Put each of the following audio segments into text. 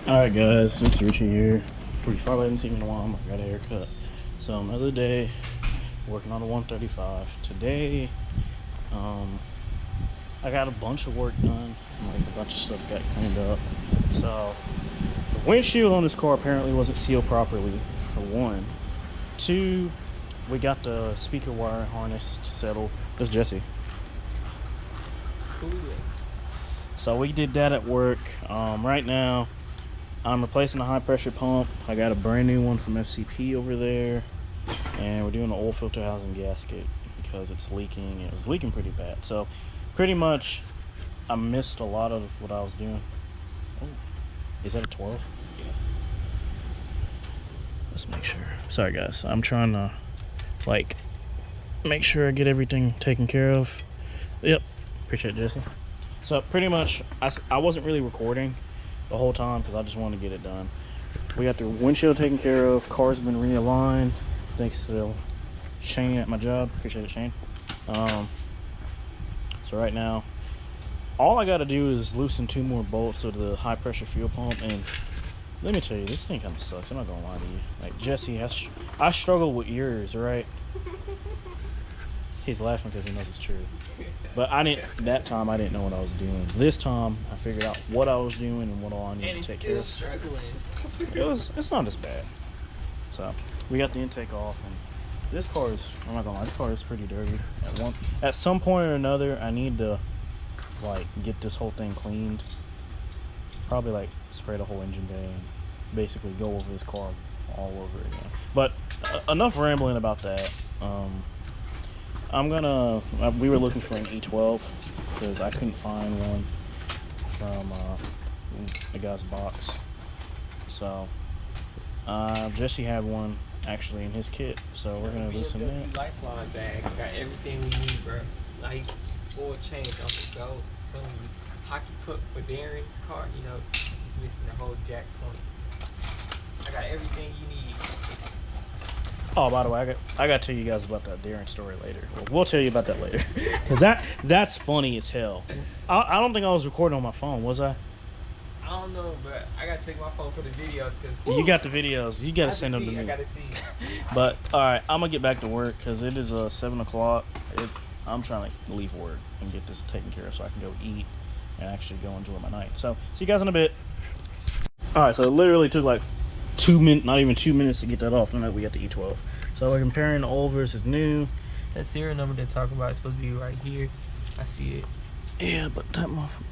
Alright guys, it's Richie here. You probably haven't seen me in a while. I got a haircut. So another day working on the 135. Today, I got a bunch of work done. Like a bunch of stuff got cleaned up. So the windshield on this car apparently wasn't sealed properly, for one. Two, we got the speaker wire harness settled. This is Jesse. So we did that at work. Right now I'm replacing the high pressure pump. I got a brand new one from FCP over there, and we're doing the oil filter housing gasket because it's leaking. It was leaking pretty bad. So pretty much I missed a lot of what I was doing. Oh, is that a 12? Yeah. Let's make sure. Sorry guys, I'm trying to like make sure I get everything taken care of. Yep, appreciate it, Jesse. So pretty much I wasn't really recording the whole time because I just wanted to get it done. We got the windshield taken care of. Car's been realigned thanks to Shane at my job. Appreciate it, Shane. So right now all I got to do is loosen 2 more bolts of the high pressure fuel pump, and let me tell you, this thing kind of sucks. I'm not gonna lie to you. Like Jesse, I struggle with yours, right? He's laughing because he knows it's true. But that time I didn't know what I was doing. This time I figured out what I was doing and what all I needed to take care of. Struggling. It's not as bad. So we got the intake off, and this car is, I'm not gonna lie, this car is pretty dirty. At some point or another I need to like get this whole thing cleaned. Probably like spray the whole engine bay and basically go over this car all over again. But enough rambling about that. We were looking for an E12 because I couldn't find one from the guy's box. So Jesse had one actually in his kit, so we're gonna listen to that. Lifeline bag, got everything we need, bro. Like full change on the go. Telling you, hockey puck for Darren's car. You know, he's missing the whole jack point. I got everything you need. Oh, by the way, I got to tell you guys about that Darren story later. We'll tell you about that later, because that's funny as hell. I don't think I was recording on my phone, was I? I don't know, but I gotta check my phone for the videos. Cause You got the videos. You gotta send them to me. I gotta see. But all right, I'm gonna get back to work because it is 7 o'clock. I'm trying to leave work and get this taken care of so I can go eat and actually go enjoy my night. So see you guys in a bit. All right, so it literally took like 2 minutes, not even 2 minutes to get that off. And then we got the E12. So we're comparing the old versus new. That serial number they're talking about is supposed to be right here. I see it. Yeah, but that motherfucker.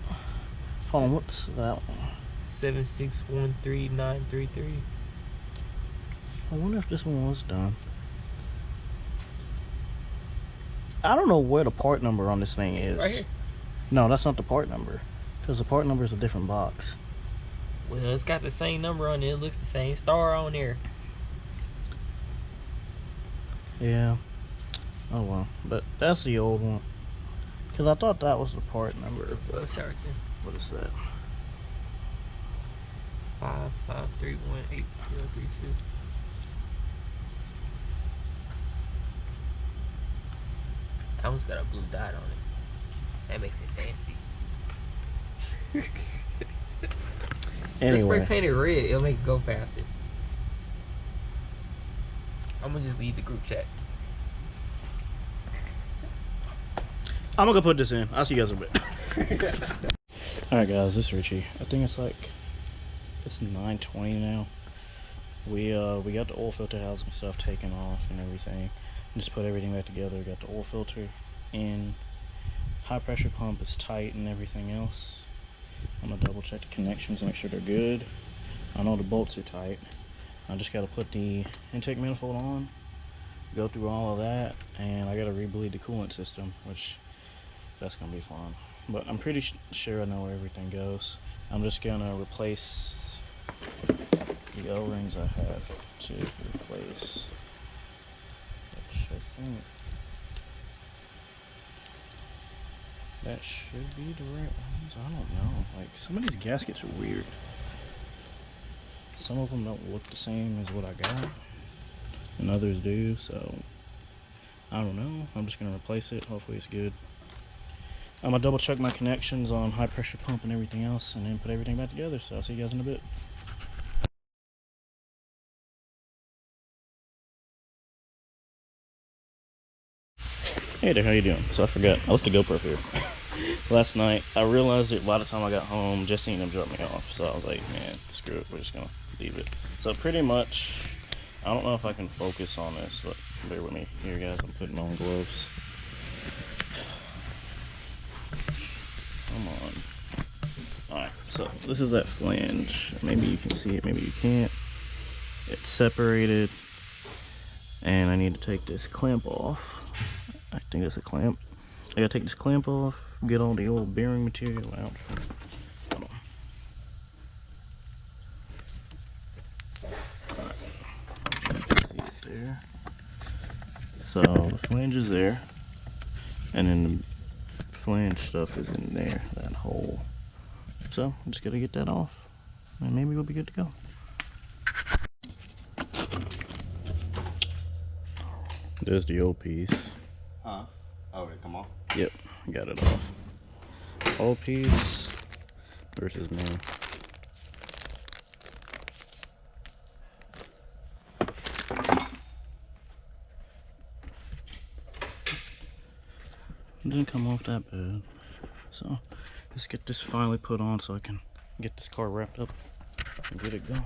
Hold on, what's that one? 7613933. I wonder if this one was done. I don't know where the part number on this thing is. Right here. No, that's not the part number, because the part number is a different box. Well, it's got the same number on it. It looks the same. Star on there. Yeah. Oh well, but that's the old one. Because I thought that was the part number. Well, let's start right there. What is that? 55318032. That one's got a blue dot on it. That makes it fancy. Anyway. Let's spray paint it red. It'll make it go faster. I'm gonna just leave the group chat. I'm gonna go put this in. I'll see you guys in a bit. Alright guys, this is Richie. I think it's 9:20 now. We got the oil filter housing stuff taken off and everything. Just put everything back together. Got the oil filter in. High pressure pump is tight and everything else. I'm gonna double check the connections, make sure they're good. I know the bolts are tight. I just gotta put the intake manifold on, go through all of that, and I gotta rebleed the coolant system, which that's gonna be fun. But I'm pretty sure I know where everything goes. I'm just gonna replace the O-rings I have to replace, which I think that should be the right ones. I don't know. Like, some of these gaskets are weird. Some of them don't look the same as what I got, and others do, so I don't know. I'm just gonna replace it. Hopefully it's good. I'm gonna double check my connections on high pressure pump and everything else, and then put everything back together. So I'll see you guys in a bit. Hey there, how you doing? So I forgot, I left the GoPro here last night. I realized it by the time I got home, just seeing them drop me off. So I was like, man, screw it, we're just gonna leave it. So pretty much, I don't know if I can focus on this, but bear with me here, guys. I'm putting on gloves. Come on. Alright, so this is that flange. Maybe you can see it, maybe you can't. It's separated, and I need to take this clamp off. I think that's a clamp. I gotta take this clamp off, get all the old bearing material out. Hold on. Alright. See there. So the flange is there, and then the flange stuff is in there, that hole. So I'm just gotta get that off, and maybe we'll be good to go. There's the old piece. Huh? Oh, did it come off? Yep, got it off. Old piece versus new. It didn't come off that bad. So let's get this finally put on so I can get this car wrapped up and get it going.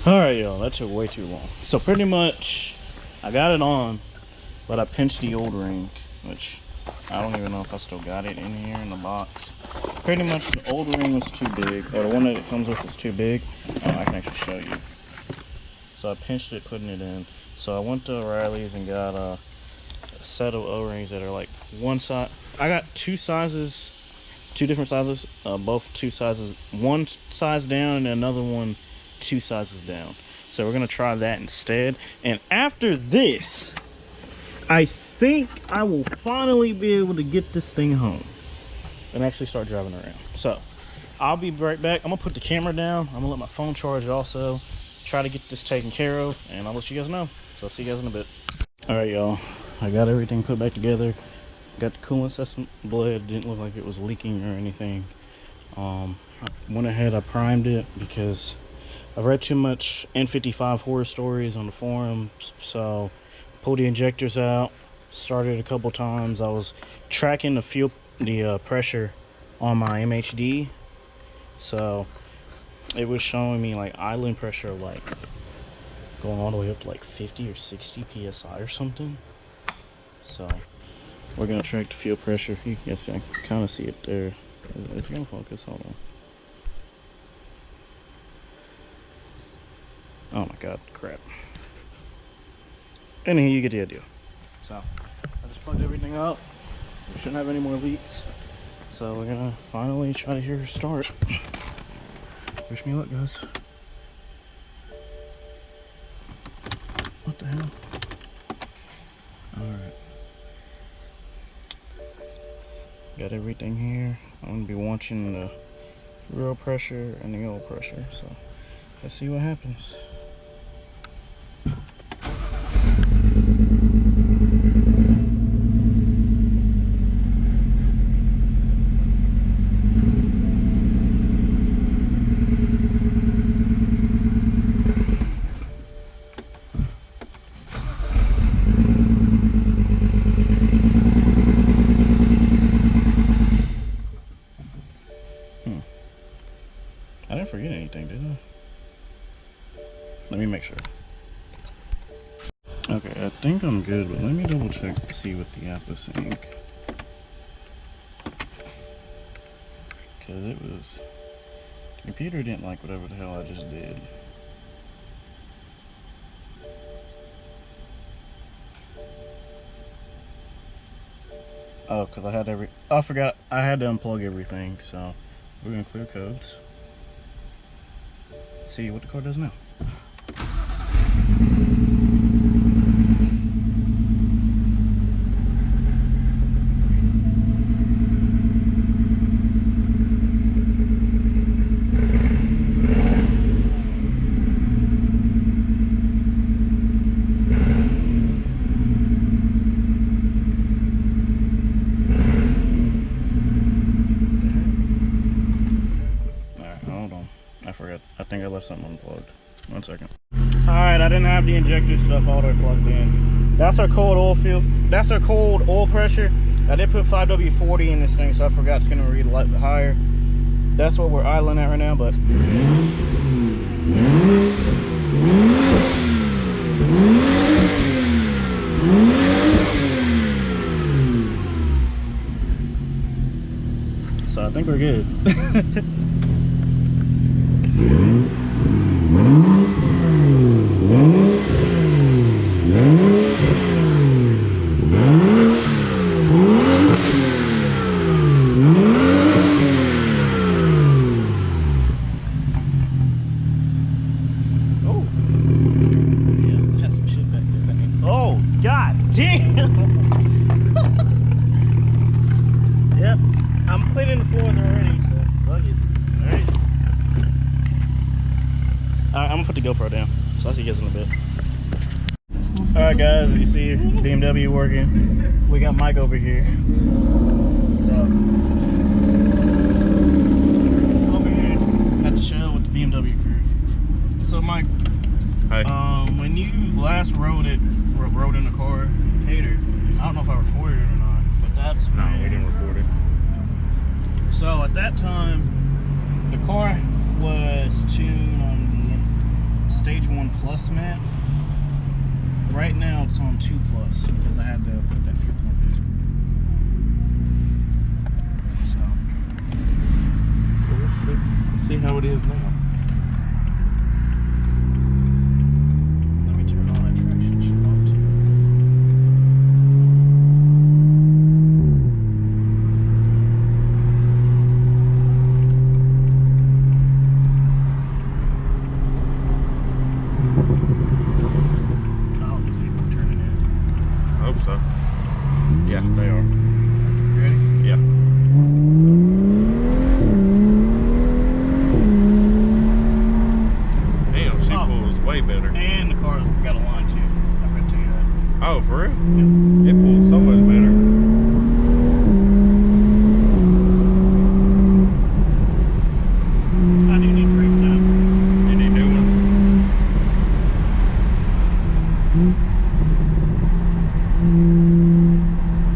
Alright y'all, that took way too long. So pretty much I got it on, but I pinched the old ring, which I don't even know if I still got it in here in the box. Pretty much the old ring was too big, or the one that it comes with is too big. I can actually show you. So I pinched it putting it in. So I went to O'Reilly's and got a set of O-rings that are like one size. I got two sizes, two different sizes, both two sizes, one size down and another one 2 sizes down. So we're gonna try that instead. And after this, I think I will finally be able to get this thing home and actually start driving around. So I'll be right back. I'm gonna put the camera down. I'm gonna let my phone charge also. Try to get this taken care of, and I'll let you guys know. So I'll see you guys in a bit. All right, y'all. I got everything put back together. Got the coolant system bled. Didn't look like it was leaking or anything. I went ahead, I primed it because I've read too much N55 horror stories on the forums. So pulled the injectors out, started a couple times. I was tracking the pressure on my MHD. So it was showing me like idling pressure like going all the way up to like 50 or 60 psi or something. So we're gonna track the fuel pressure. You can see, I can kind of see it there. It's gonna focus. Hold on. Oh my god, crap. Anyway, you get the idea. So I just plugged everything up. We shouldn't have any more leaks. So we're gonna finally try to hear her start. Wish me luck, guys. What the hell? Alright. Got everything here. I'm gonna be watching the real pressure and the oil pressure. So let's see what happens. I didn't forget anything, did I? Let me make sure. Okay, I think I'm good, but let me double check to see what the app was saying. Because it was... the computer didn't like whatever the hell I just did. Oh, because I had I forgot I had to unplug everything, so we're going to clear codes. See what the car does now. have something unplugged. 1 second. Alright, I didn't have the injector stuff all the way plugged in. That's our cold oil field. That's our cold oil pressure. I did put 5W40 in this thing, so I forgot it's gonna read a lot higher. That's what we're idling at right now, but so I think we're good. Yep, I'm cleaning the floors already, so fuck it. Alright. Alright, I'm gonna put the GoPro down, so I'll see you guys in a bit. Alright guys, as you see, BMW working. We got Mike over here. So, over here at the show with the BMW crew. So Mike, hey. When you last rode in the car, Hater, I don't know if I recorded it or not, but that's No, when, we didn't record it. So at that time, the car was tuned on the Stage 1 Plus mat. Right now it's on 2 Plus because I had to put that fuel pump in. So We'll see how it is now. let me turn all that traction shit off too. Oh, these people are turning in. I hope so. Yeah, they are. You ready? Yeah. Damn, she Oh. pulls way better. And the car got a line too. I forgot to tell you that. Oh, for real? Yep. It pulls so much better. I do need brakes now. You need new ones?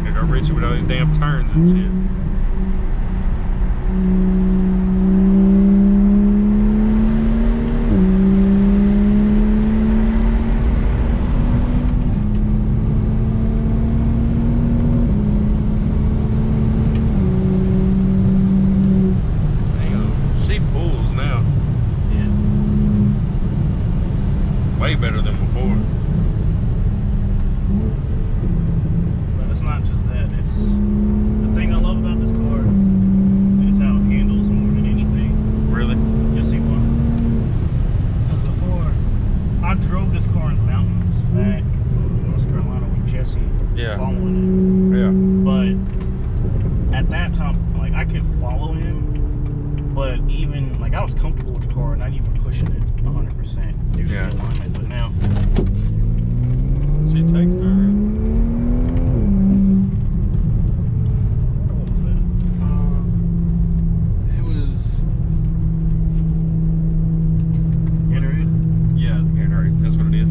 You gotta reach it with all these damn turns and shit. Damn, she pulls now. Yeah. Way better than before. But it's not just that. It's the thing I love about this car is how it handles more than anything. Really? You'll see why. Because before, I drove this car in the mountains back from North Carolina with Jesse Yeah. following Yeah. it. But at that time, like I could follow him, but even like I was comfortable with the car, not even pushing it 100% due to Yeah. the alignment. But now, She takes her. what was that? It was. Gatorade? Yeah, Gatorade. That's what it is.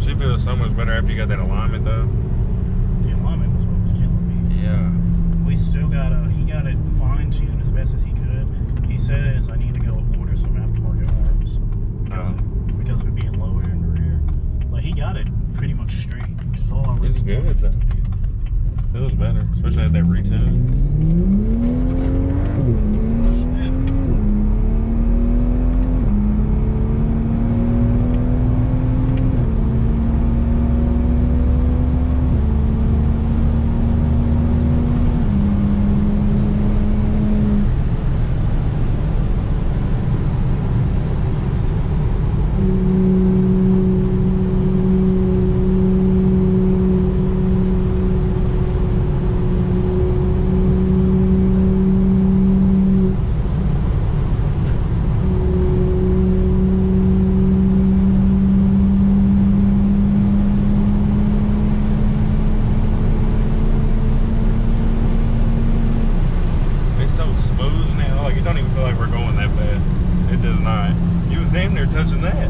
She feels so much better after you got that alignment, though. The alignment was what was killing me. Yeah. We still got he got it fine-tuned as best as he could. He says I need to go order some aftermarket arms because of it being lower in the rear. But he got it pretty much straight, which is all I really It's good, though. Feels better, especially at that retune. It does not. You was damn near touching that.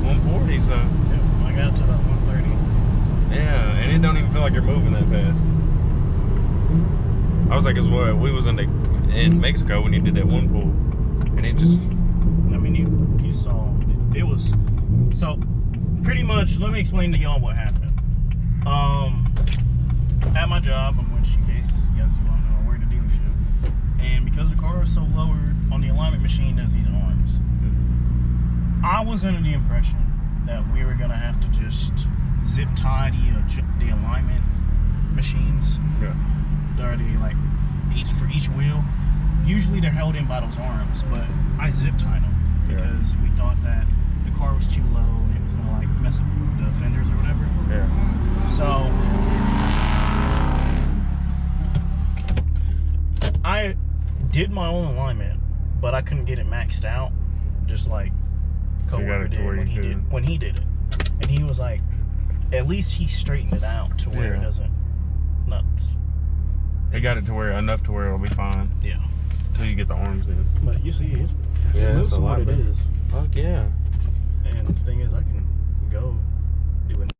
140, so. Yeah, I got it to about 130. Yeah, and it don't even feel like you're moving that fast. I was like, as well, we was in Mexico when you did that one pull, and it just. I mean, you saw it was so pretty much. Let me explain to y'all what happened. At my job, I'm which in case you guys don't know, I work at a dealership, and because the car is so lowered on the alignment machine, there's these arms. I was under the impression that we were gonna have to just zip tie the alignment machines. Yeah. They're like for each wheel. Usually they're held in by those arms, but I zip tied them because we thought that the car was too low and it was gonna like mess up the fenders or whatever. Yeah. So I did my own alignment, but I couldn't get it maxed out, just like coworker did when he did it. And he was like, at least he straightened it out to where it doesn't nuts. They got it to where enough to where it'll be fine. Yeah. Until you get the arms in. But you see, it Yeah, moves it's a to what lot it better. is. Fuck yeah. And the thing is, I can go do it.